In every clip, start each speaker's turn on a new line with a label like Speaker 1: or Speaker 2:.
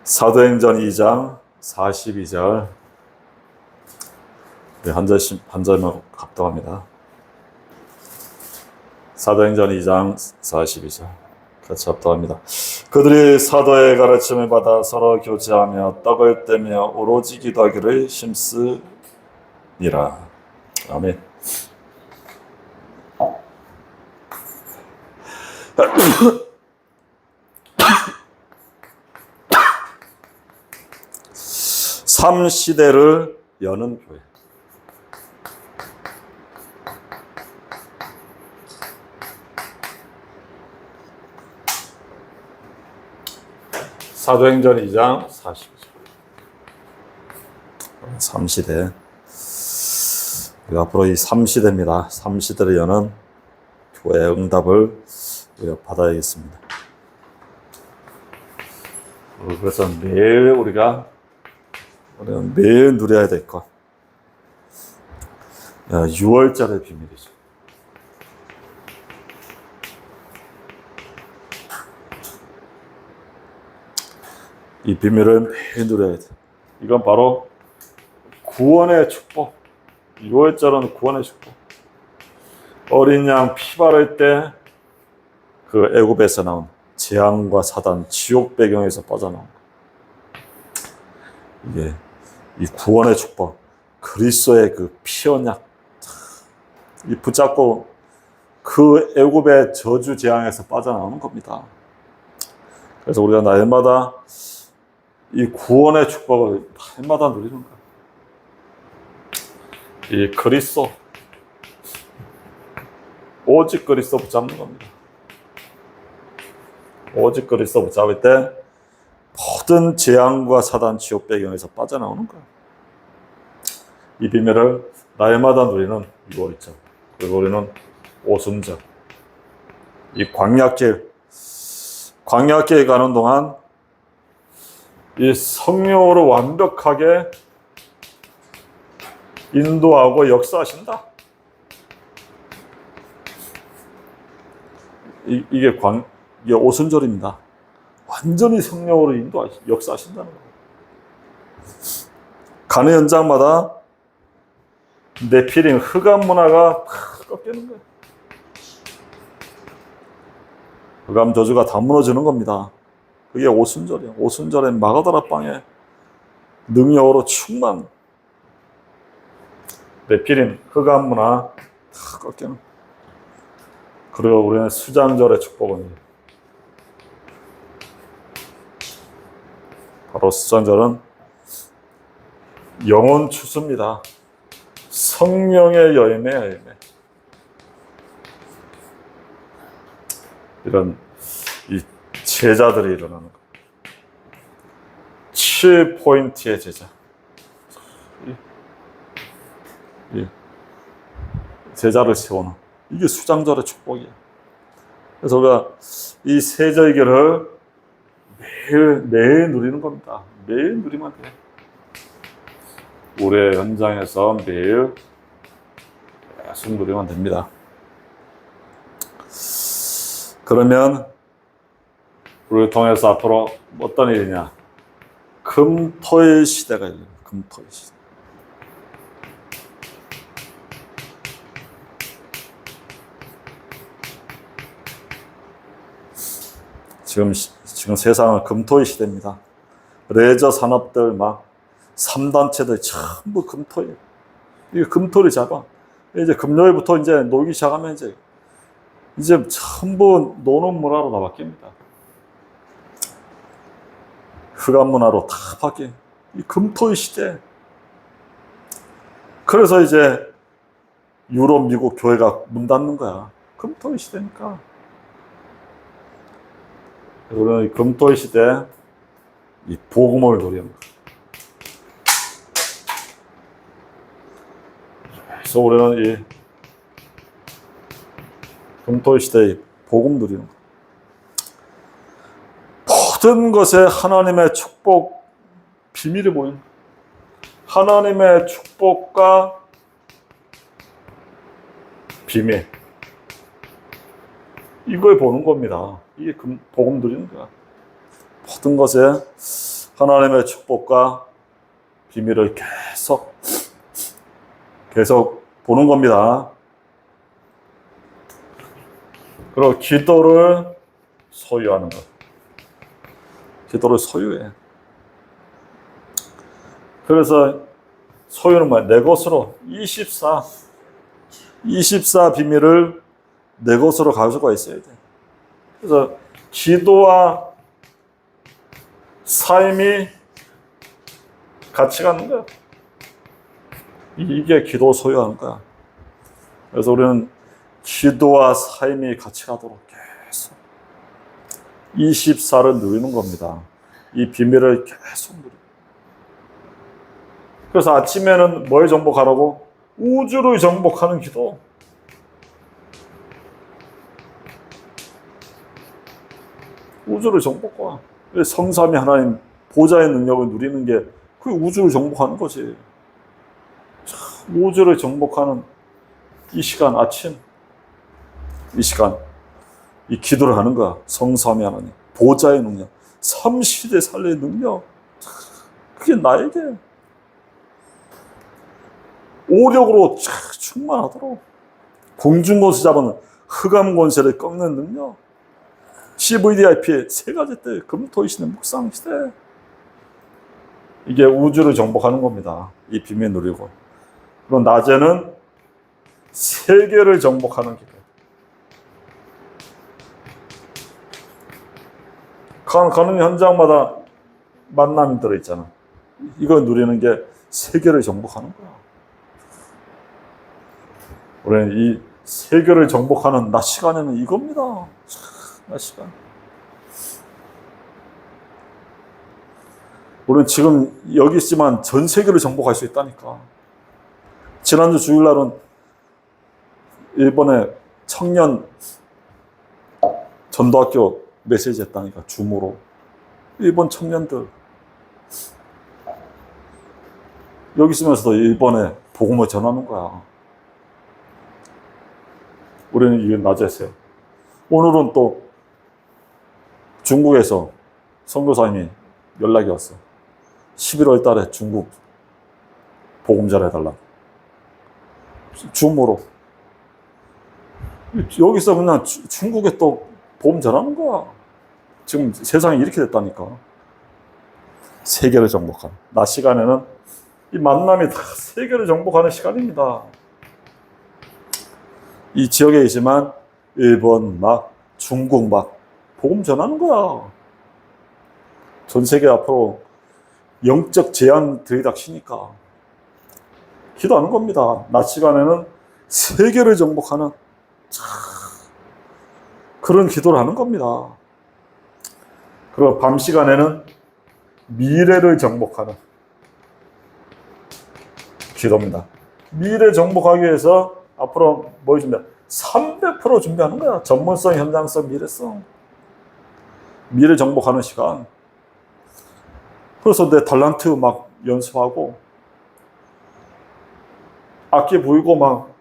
Speaker 1: 사도행전 2장 42절. 한 절만 합독합니다. 사도행전 2장 42절 같이 합독합니다. 그들이 사도의 가르침을 받아 서로 교제하며 떡을 떼며 오로지 기도하기를 힘쓰니라. 아멘. 삼 시대를 여는 교회. 사도행전 2장 42절. 3시대. 앞으로 이 3시대입니다. 3시대를 여는 교회의 응답을 우리가 받아야겠습니다. 그래서 우리가 매일 누려야 될 것. 6월절의 비밀이죠. 이 비밀을 매일 누려야 돼. 이건 바로 구원의 축복. 6월절은 구원의 축복. 어린 양 피 바를 때 그 애굽에서 나온 재앙과 사단, 지옥 배경에서 빠져나온 거. 이게 이 구원의 축복, 그리스도의 그 피 언약, 이 붙잡고 그 애굽의 저주 재앙에서 빠져나오는 겁니다. 그래서 우리가 날마다 이 구원의 축복을 날마다 누리는 거예요. 이 그리스도, 오직 그리스도 붙잡는 겁니다. 오직 그리스도 붙잡을 때 모든 재앙과 사단, 지옥 배경에서 빠져나오는 거예요. 이 비밀을 날마다 누리는 6월절. 그리고 우리는 오순절. 이 광야길 가는 동안 이 성령으로 완벽하게 인도하고 역사하신다. 이게 오순절입니다. 완전히 성령으로 역사하신다는 거예요. 가는 현장마다 네피림, 흑암 문화가 팍 꺾이는 거예요. 흑암 저주가 다 무너지는 겁니다. 그게 오순절이에요. 오순절에 마가다라 방에 능력으로 충만. 네피림, 흑암 문화 다 꺾이는. 그리고 우리는 수장절의 축복은 바로 수장절은 영혼 추수입니다. 성령의 열매. 이런 이 제자들이 일어나는 것. 7포인트의 제자. 이 제자를 세우는 이게 수장절의 축복이에요. 그래서 우리가 이 세절기를 매일 누리는 겁니다. 매일 누리면 돼요. 우리의 현장에서 매일 계속 누리면 됩니다. 그러면 우리를 통해서 앞으로 어떤 일이냐? 금토일 시대가 열려요. 금토일 시대. 지금 세상은 금토일 시대입니다. 레저 산업들 막 3단체들 전부 금토일. 이게 금토를 잡아. 이제 금요일부터 이제 놀기 시작하면 이제 전부 노는 문화로 다 바뀝니다. 흑암 문화로 다 바뀌어. 이 금토일 시대. 그래서 이제 유럽, 미국 교회가 문 닫는 거야. 금토일 시대니까. 우리는 금토일 시대 이 복음을 누리는 거예요. 그래서 우리는 이 금토일 시대의 복음 누리는 거예요. 모든 것에 하나님의 축복 비밀이 모인 하나님의 축복과 비밀, 이걸 보는 겁니다. 이게 복음 누리는 거야. 모든 것에 하나님의 축복과 비밀을 계속 보는 겁니다. 그리고 기도를 소유하는 것. 기도를 소유해. 그래서 소유는 뭐야? 내 것으로 24 비밀을 내 것으로 가지고 있어야 돼. 그래서 기도와 삶이 같이 가는 거야. 이게 기도 소유하는 거야. 그래서 우리는 기도와 삶이 같이 가도록 계속 24를 누리는 겁니다. 이 비밀을 계속 누리고. 그래서 아침에는 뭘 정복하라고? 우주를 정복하는 기도. 우주를 정복과 성삼위 하나님 보좌의 능력을 누리는 게 그 우주를 정복하는 거지. 우주를 정복하는 이 시간, 아침 이 시간 이 기도를 하는 거야. 성삼위 하나님 보좌의 능력, 삼시대 살릴 능력, 그게 나에게 오력으로 충만하도록 공중권세 잡은 흑암 권세를 꺾는 능력, CVDIP의 3가지 때 금토이시는 묵상시대. 이게 우주를 정복하는 겁니다. 이 비밀 누리고. 그리고 낮에는 세계를 정복하는 기도. 가는 현장마다 만남이 들어있잖아. 이거 누리는 게 세계를 정복하는 거야. 우리는 이 세계를 정복하는 낮 시간에는 이겁니다. 낮 시간. 우리는 지금 여기 있지만 전 세계를 정복할 수 있다니까. 지난주 주일날은 일본의 청년 전도학교 메시지 했다니까. 줌으로. 일본 청년들. 여기 있으면서도 일본에 복음을 전하는 거야. 우리는 이게 낮에 했어요. 오늘은 또 중국에서 선교사님이 연락이 왔어. 11월 달에 중국 복음 전해달라고. 줌으로. 여기서 그냥 중국에 또 복음 전하는 거야. 지금 세상이 이렇게 됐다니까. 세계를 정복하는. 낮 시간에는 이 만남이 다 세계를 정복하는 시간입니다. 이 지역에 있지만 일본 막 중국 막 복음 전하는 거야. 전 세계 앞으로 영적 재앙 들이닥치니까 기도하는 겁니다. 낮 시간에는 세계를 정복하는 그런 기도를 하는 겁니다. 그리고 밤 시간에는 미래를 정복하는 기도입니다. 미래 정복하기 위해서 앞으로 뭘 준비해? 300% 준비하는 거야. 전문성, 현장성, 미래성. 미래 정복하는 시간. 그래서 내 달란트 막 연습하고 악기 보이고 막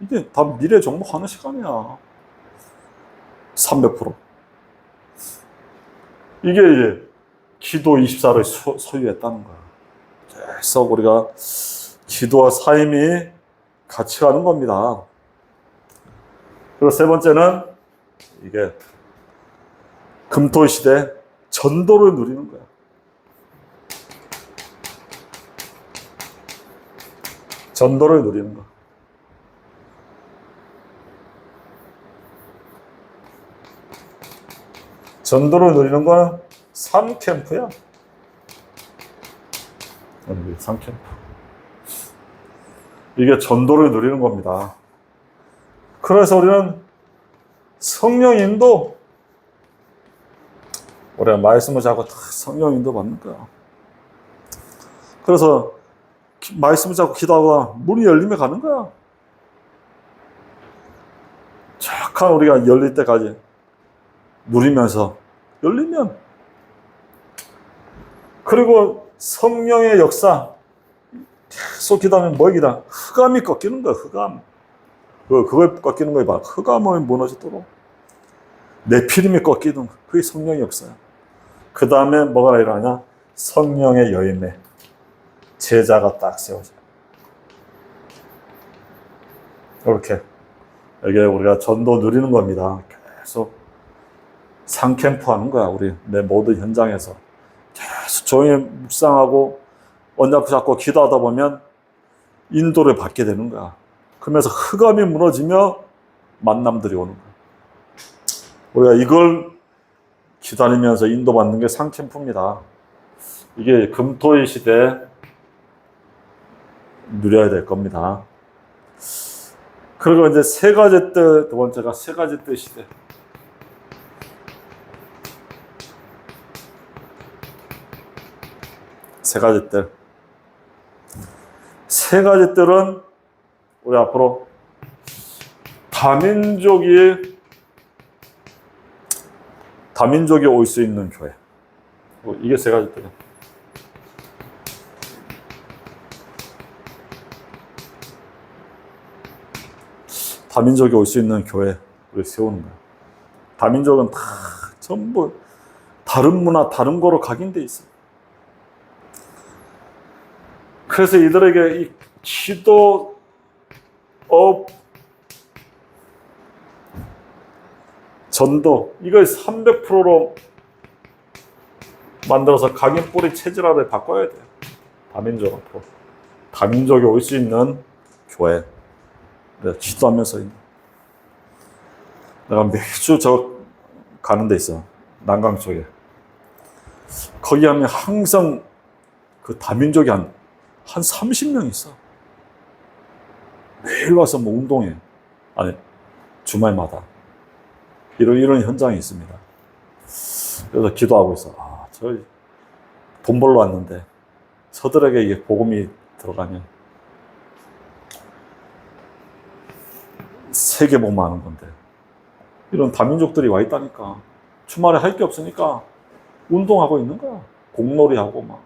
Speaker 1: 이게 다 미래 정복하는 시간이야. 300%. 이게 이제 기도 24를 소유했다는 거야. 그래서 우리가 기도와 삶이 같이 가는 겁니다. 그리고 세 번째는 이게 금토 시대 전도를 누리는 거야. 전도를 누리는 거. 전도를 누리는 거는 3캠프야. 3캠프. 이게 전도를 누리는 겁니다. 그래서 우리는 성령 인도, 우리가 말씀을 잡고 다 성령 인도 받는 거야. 그래서 말씀을 잡고 기도하다가 문이 열리면 가는 거야. 착한 우리가 열릴 때까지 누리면서 열리면. 그리고 성령의 역사 계속 기도하면 뭐 기다? 흑암이 꺾이는 거야. 흑암. 그걸 꺾이는 거야. 봐. 흑암을 무너지도록 네피림이 꺾이는 그게 성령의 역사야. 그 다음에 뭐가 일어나냐? 성령의 여인네 제자가 딱 세워져요. 이렇게 이게 우리가 전도 누리는 겁니다. 계속 상캠프 하는 거야. 우리 내 모든 현장에서 계속 조용히 묵상하고 언약 잡고 기도하다 보면 인도를 받게 되는 거야. 그러면서 흑암이 무너지며 만남들이 오는 거야. 우리가 이걸 기다리면서 인도받는 게 상캠프입니다. 이게 금토의 시대에 누려야 될 겁니다. 그리고 이제 세 가지 뜻, 두 번째가 세 가지 뜻 시대. 세 가지 뜻. 세 가지 뜻은 우리 앞으로 다민족이 올 수 있는 교회. 이게 세 가지 뜻. 다민족이 올 수 있는 교회를 세우는 거예요. 다민족은 다 전부 다른 문화, 다른 거로 각인돼 있어요. 그래서 이들에게 이 기도업 전도 이걸 300%로 만들어서 각인 뿌리 체질화를 바꿔야 돼요. 다민족 앞으로 다민족이 올 수 있는 교회. 내가 기도하면서 내가 매주 가는 데 있어. 난강 쪽에. 거기 하면 항상 그 다민족이 한 30명 있어. 매일 와서 뭐 운동해. 아니, 주말마다. 이런 현장이 있습니다. 그래서 기도하고 있어. 저희 돈 벌러 왔는데 저들에게 이게 복음이 들어가면 세계 복음하는 건데 이런 다민족들이 와 있다니까. 주말에 할 게 없으니까 운동하고 있는 거야. 공놀이 하고 막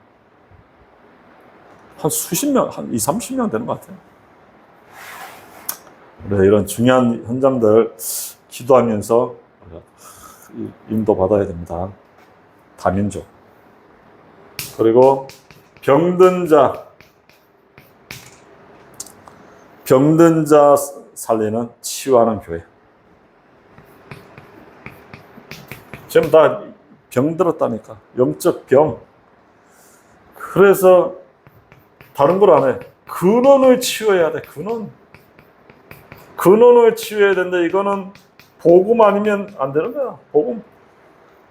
Speaker 1: 한 수십 명, 한 20, 30명 되는 것 같아요. 그래, 이런 중요한 현장들 기도하면서 인도 받아야 됩니다. 다민족. 그리고 병든 자 살리는 치유하는 교회. 지금 다 병들었다니까. 영적 병. 그래서 다른 걸 안 해. 근원을 치유해야 돼. 근원을 치유해야 되는데 이거는 복음 아니면 안 되는 거야. 복음.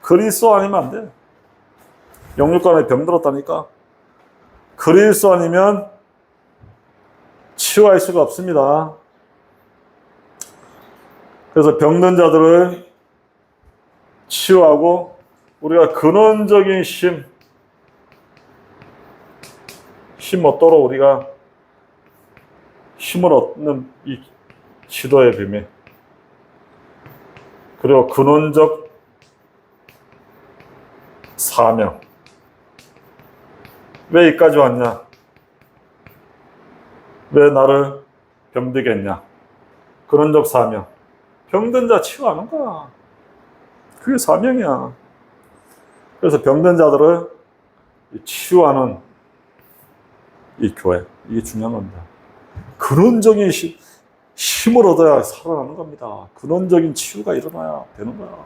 Speaker 1: 그리스도 아니면 안 돼. 영육간에 병들었다니까. 그리스도 아니면 치유할 수가 없습니다. 그래서 병든 자들을 치유하고 우리가 근원적인 힘 얻도록 우리가 힘을 얻는 이 기도의 비밀. 그리고 근원적 사명. 왜 여기까지 왔냐? 왜 나를 병들게 했냐? 근원적 사명. 병든 자 치유하는 거야. 그게 사명이야. 그래서 병든 자들을 치유하는 이 교회. 이게 중요한 겁니다. 근원적인 힘을 얻어야 살아나는 겁니다. 근원적인 치유가 일어나야 되는 거야.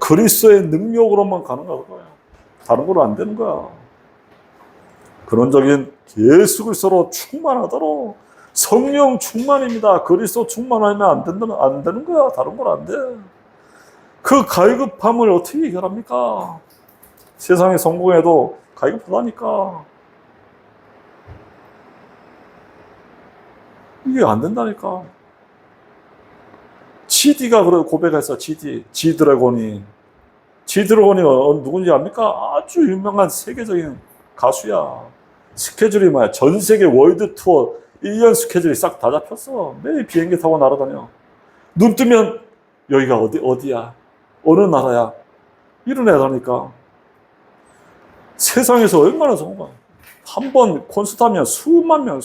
Speaker 1: 그리스도의 능력으로만 가능한 거야. 다른 거로 안 되는 거야. 근원적인 예수 그리스도로 충만하도록 성령 충만입니다. 그리스도 충만하면 안 되는 거야. 다른 건 안 돼. 그 갈급함을 어떻게 해결합니까? 세상에 성공해도 갈급하다니까. 이게 안 된다니까. GD가 그래 고백했어. G드래곤이 누군지 압니까? 아주 유명한 세계적인 가수야. 스케줄이 뭐야? 전 세계 월드 투어 1년 스케줄이 싹 다 잡혔어. 매일 비행기 타고 날아다녀. 눈 뜨면 여기가 어디야? 어느 나라야? 이런 애라니까. 세상에서 얼마나 좋은 거야. 한 번 콘서트 하면 수만 명,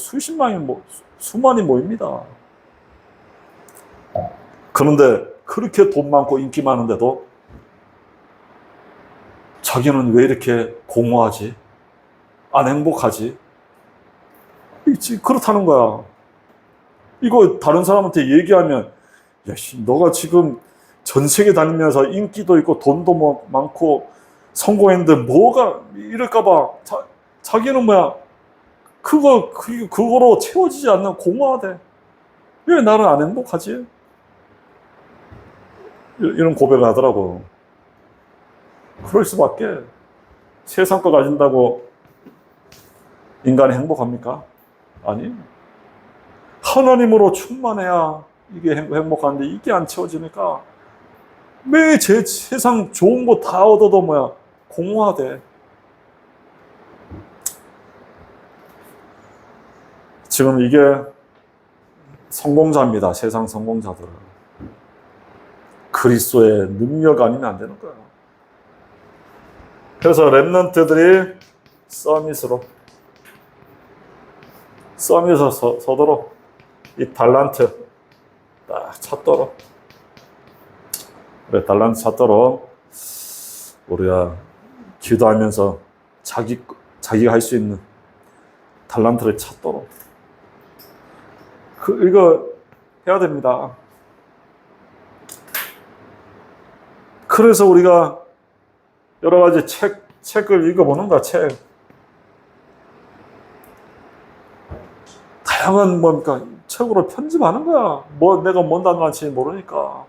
Speaker 1: 수만이 모입니다. 그런데 그렇게 돈 많고 인기 많은데도 자기는 왜 이렇게 공허하지? 안 행복하지? 그렇다는 거야. 이거 다른 사람한테 얘기하면, 야, 너가 지금 전 세계 다니면서 인기도 있고 돈도 뭐 많고 성공했는데 뭐가 이럴까봐 자기는 뭐야? 그거로 채워지지 않는 공허하대. 왜 나는 안 행복하지? 이런 고백을 하더라고. 그럴 수밖에. 세상 거 가진다고 인간이 행복합니까? 아니. 하나님으로 충만해야 이게 행복한데 이게 안 채워지니까 매 세상 좋은 거 다 얻어도 뭐야? 공허하대. 지금 이게 성공자입니다. 세상 성공자들은. 그리스도의 능력 아니면 안 되는 거야. 그래서 렘넌트들이 서밋으로 서도록 이 달란트 딱 찾도록, 그래, 달란트 찾도록 우리가 기도하면서 자기가 할 수 있는 달란트를 찾도록 이거 해야 됩니다. 그래서 우리가 여러 가지 책을 읽어보는 거야. 다양한 뭡니까? 책으로 편집하는 거야. 내가 뭔 단어인지 모르니까.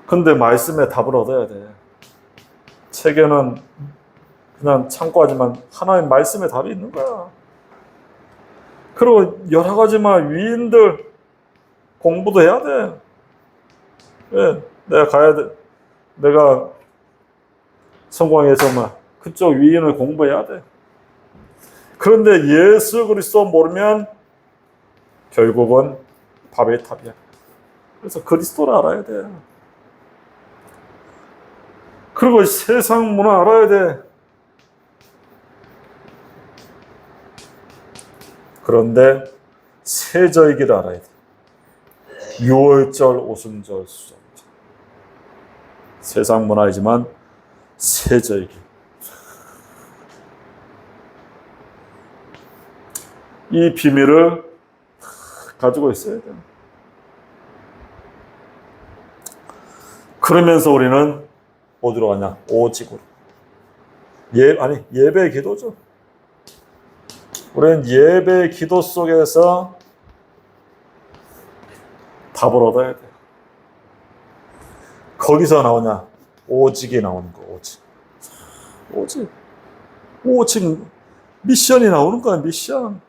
Speaker 1: 근데 말씀에 답을 얻어야 돼. 책에는 그냥 참고하지만 하나님 말씀에 답이 있는 거야. 그리고 여러 가지만 위인들 공부도 해야 돼. 왜? 내가 가야 돼. 내가 성공해서 그쪽 위인을 공부해야 돼. 그런데 예수 그리스도 모르면 결국은 밥의 탑이야. 그래서 그리스도를 알아야 돼. 그리고 세상 문화 알아야 돼. 그런데 세절기를 알아야 돼. 유월절, 오순절, 수정절. 세상 문화이지만 세절기. 이 비밀을 가지고 있어야 돼요. 그러면서 우리는 어디로 가냐? 오직으로. 예배 기도죠. 우리는 예배 기도 속에서 답을 얻어야 돼요. 거기서 나오냐? 오직이 나오는 거, 오직 미션이 나오는 거야, 미션.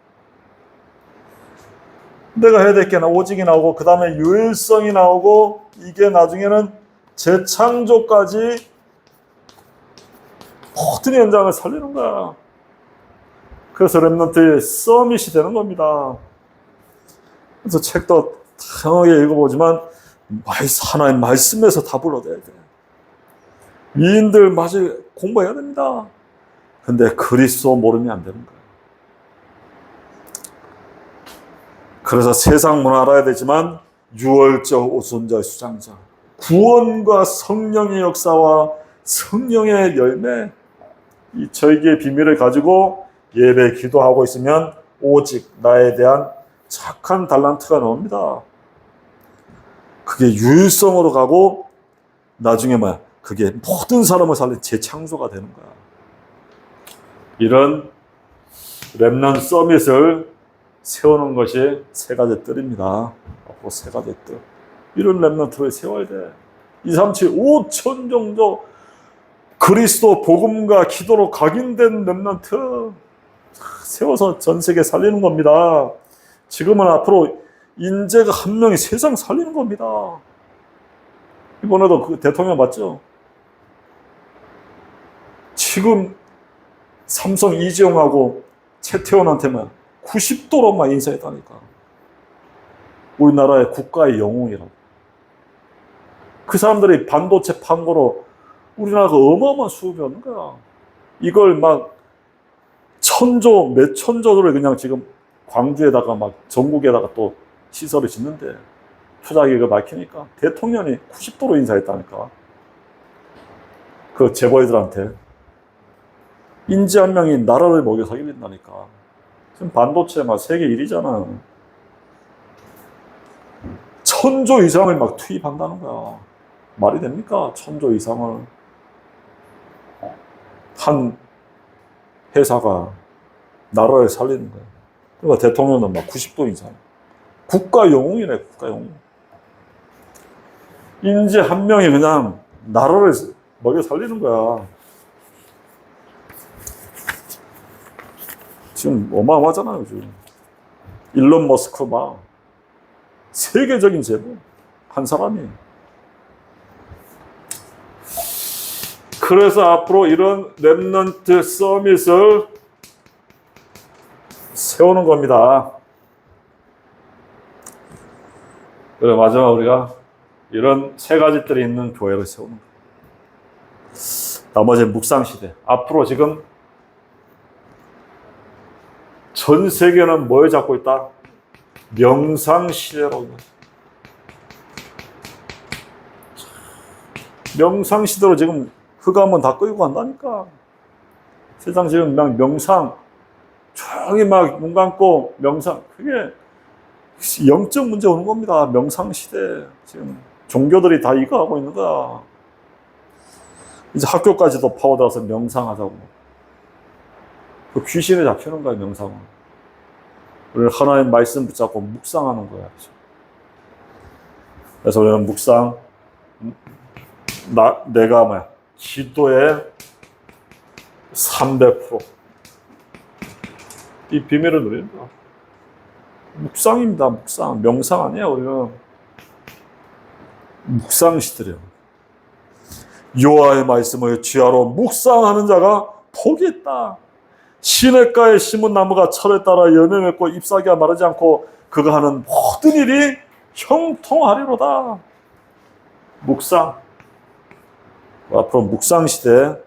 Speaker 1: 내가 해야 될 게 오직이 나오고, 그 다음에 유일성이 나오고, 이게 나중에는 재창조까지 모든 현장을 살리는 거야. 그래서 렘넌트의 서밋이 되는 겁니다. 그래서 책도 다양하게 읽어보지만 하나님 말씀에서 답을 얻어야 돼. 위인들 마저 공부해야 됩니다. 근데 그리스도 모르면 안 되는 거예요. 그래서 세상 문화 알아야 되지만 유월절, 오순절, 수장절, 구원과 성령의 역사와 성령의 열매, 이 절기의 비밀을 가지고 예배 기도하고 있으면 오직 나에 대한 착한 달란트가 나옵니다. 그게 유일성으로 가고 나중에 그게 모든 사람을 살린 재창조가 되는 거야. 이런 렘넌트 서밋을 세우는 것이 세 가지 뜰입니다. 앞으로 세 가지 뜰. 이런 렘넌트를 세워야 돼. 2, 3, 7, 5천 정도 그리스도 복음과 기도로 각인된 렘넌트 세워서 전 세계 살리는 겁니다. 지금은 앞으로 인재가 한 명이 세상 살리는 겁니다. 이번에도 그 대통령 맞죠? 지금 삼성 이재용하고 최태원한테만 90도로 인사했다니까. 우리나라의 국가의 영웅이라고. 그 사람들이 반도체 판거로 우리나라가 어마어마한 수급이 오는 거야. 이걸 천조, 몇 천조를 그냥 지금 광주에다가 전국에다가 또 시설을 짓는데 투자기가 막히니까 대통령이 90도로 인사했다니까. 그 재벌들한테. 인재 한 명이 나라를 먹여 살린다니까. 지금 반도체 막 세계 1위잖아. 1000조 이상을 막 투입한다는 거야. 말이 됩니까? 1000조 이상을. 한 회사가 나라를 살리는 거야. 그러니까 대통령은 막 90도 이상. 국가 영웅이네, 국가 영웅. 인재 한 명이 그냥 나라를 먹여 살리는 거야. 지금 어마어마하잖아요, 지금. 일론 머스크 막 세계적인 재벌 한 사람이. 그래서 앞으로 이런 랩넌트 서밋을 세우는 겁니다. 그래, 마지막 우리가 이런 세 가지들이 있는 교회를 세우는 거예요. 나머지는 묵상시대. 앞으로 지금 전 세계는 뭘 잡고 있다? 명상시대로. 명상시대로 지금 흑암은 다 끌고 간다니까. 세상 지금 막 명상, 조용히 막 눈 감고 명상. 그게 영적 문제 오는 겁니다. 명상시대. 지금 종교들이 다 이거 하고 있는 거야. 이제 학교까지도 파고들어서 명상하자고. 그 귀신에 잡히는 거야, 명상은. 우리는 하나의 말씀 붙잡고 묵상하는 거야. 그래서 우리는 묵상, 내가 뭐야? 기도의 300%. 이 비밀을 누리는 거야. 묵상입니다, 묵상. 명상 아니에요, 우리는. 묵상시들이에요. 여호와의 말씀을 지하로 묵상하는 자가 복이 있다. 시냇가에 심은 나무가 철에 따라 열매 맺고 잎사귀가 마르지 않고 그가 하는 모든 일이 형통하리로다. 묵상. 앞으로 묵상 시대.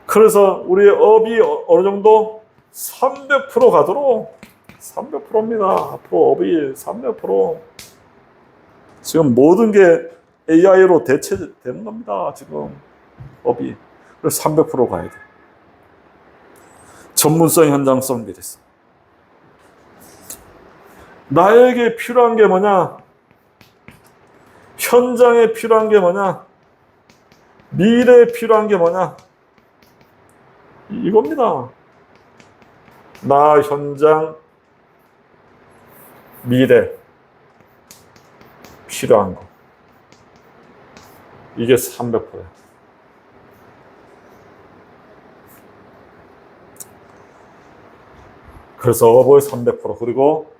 Speaker 1: 그래서 우리의 업이 어느 정도 300% 가도록 300%입니다. 앞으로 업이 300%. 지금 모든 게 AI로 대체되는 겁니다. 지금 업이. 그래서 300% 가야 돼. 전문성, 현장성, 미래성. 나에게 필요한 게 뭐냐? 현장에 필요한 게 뭐냐? 미래에 필요한 게 뭐냐? 이겁니다. 나, 현장, 미래. 필요한 거. 이게 300%예요. 그래서 업의 300% 그리고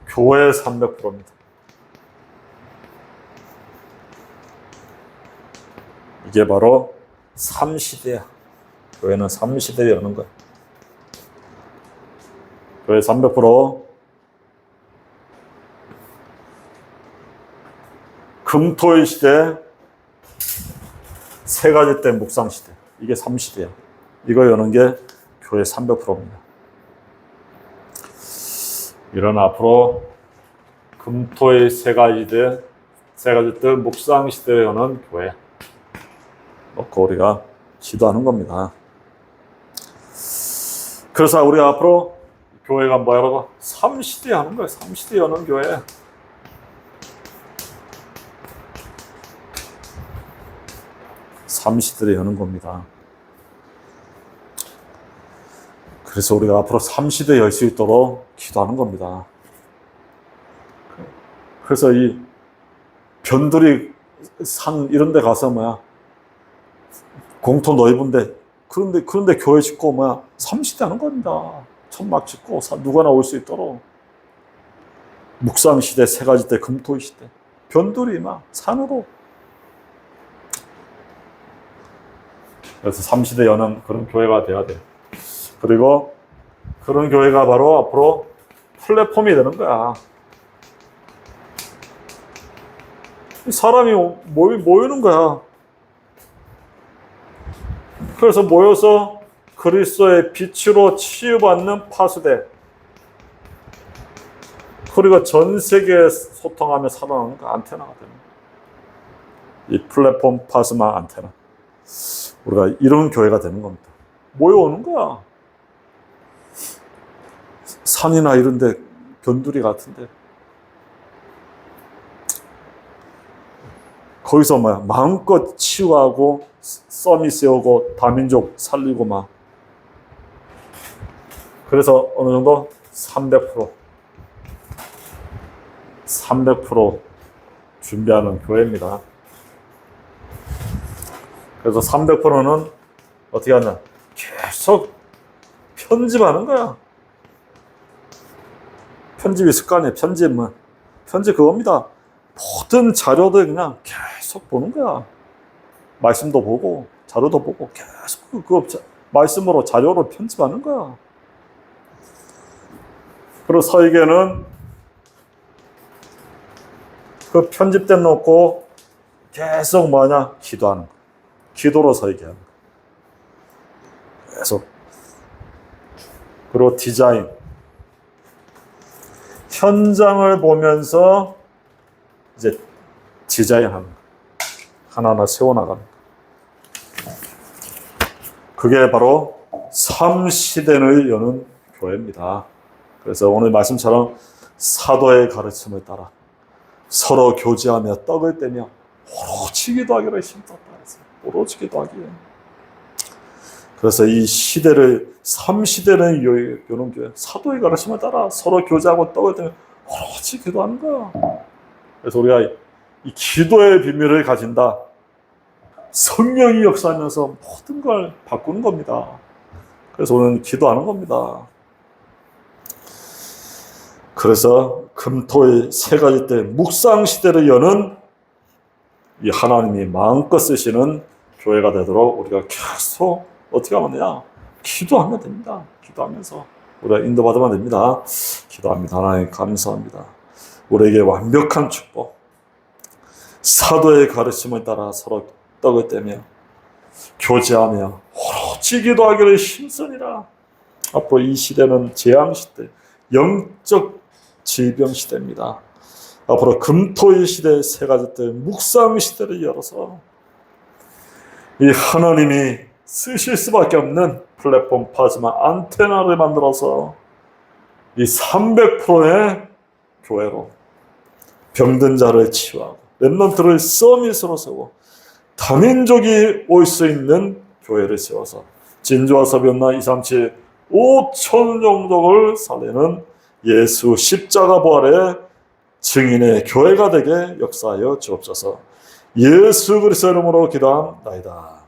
Speaker 1: 교회의 300%입니다. 이게 바로 3시대야. 교회는 3시대에 여는 거야. 교회 300%, 금토일 시대, 세 가지 때 묵상 시대. 이게 3시대야. 이거 여는 게 교회 300%입니다. 이런 앞으로 금토의 세 가지 때 묵상 시대에 여는 교회. 놓고 우리가 기도하는 겁니다. 그래서 우리가 앞으로 교회가 뭐라고? 3시대 하는 거예요. 3시대 여는 교회. 삼시대를 여는 겁니다. 그래서 우리가 앞으로 3시대 열 수 있도록 기도하는 겁니다. 그래서 이 변두리 산 이런 데 가서 뭐야? 공터 넓은데 그런데 교회 짓고 뭐야? 3시대 하는 겁니다. 천막 짓고 누구나 올 수 있도록. 묵상시대, 세 가지 때, 금토시대. 변두리 막 산으로. 그래서 3시대 여는 그런 교회가 돼야 돼. 그리고 그런 교회가 바로 앞으로 플랫폼이 되는 거야. 사람이 모이는 거야. 그래서 모여서 그리스도의 빛으로 치유받는 파수대. 그리고 전 세계에 소통하며 살아나는 그 안테나가 되는 거예요. 이 플랫폼 파스마 안테나. 우리가 이런 교회가 되는 겁니다. 모여오는 거야. 산이나 이런 데 견두리 같은데 거기서 막 마음껏 치유하고 서밋 세우고 다민족 살리고 막 그래서 어느 정도 300% 준비하는 교회입니다. 그래서 300%는 어떻게 하냐? 계속 편집하는 거야. 편집이 습관이에요. 편집 그겁니다. 모든 자료들 그냥 계속 보는 거야. 말씀도 보고 자료도 보고 계속 그 말씀으로 자료를 편집하는 거야. 그리고 서에게는 그 편집된 놓고 계속 뭐냐? 기도하는 거야. 기도로 서에게 하는 거야. 계속. 그리고 디자인. 현장을 보면서 이제 디자인하는 거야. 하나하나 세워나가는 거야. 그게 바로 3시대를 여는 교회입니다. 그래서 오늘 말씀처럼 사도의 가르침을 따라 서로 교제하며 떡을 떼며 오로지 기도하기로 힘썼다 했어요. 오로지 기도하기에. 그래서 이 시대를 3시대를 여는 교회, 사도의 가르침을 따라 서로 교제하고 떡을 떼며 오로지 기도하는 거야. 그래서 우리가 이 기도의 비밀을 가진다. 성령이 역사하면서 모든 걸 바꾸는 겁니다. 그래서 오늘 기도하는 겁니다. 그래서 금토일 3가지 때 묵상 시대를 여는 이 하나님이 마음껏 쓰시는 교회가 되도록 우리가 계속 어떻게 하면 되냐? 기도하면 됩니다. 기도하면서 우리가 인도받으면 됩니다. 기도합니다. 하나님 감사합니다. 우리에게 완벽한 축복, 사도의 가르침을 따라 서로 떡을 떼며 교제하며 오로지 기도하기를 힘쓰니라. 앞으로 이 시대는 재앙 시대, 영적 질병 시대입니다. 앞으로 금토일 시대 3가지 때 묵상 시대를 열어서 이 하나님이 쓰실 수밖에 없는 플랫폼 파지마 안테나를 만들어서 이 300%의 교회로 병든 자를 치유하고 렘넌트를 서밋으로 세우고 다민족이 올 수 있는 교회를 세워서 진주와 서변나 237 5천 종족을 살리는 예수 십자가 부활의 증인의 교회가 되게 역사하여 주옵소서. 예수 그리스도 이름으로 기도합나이다.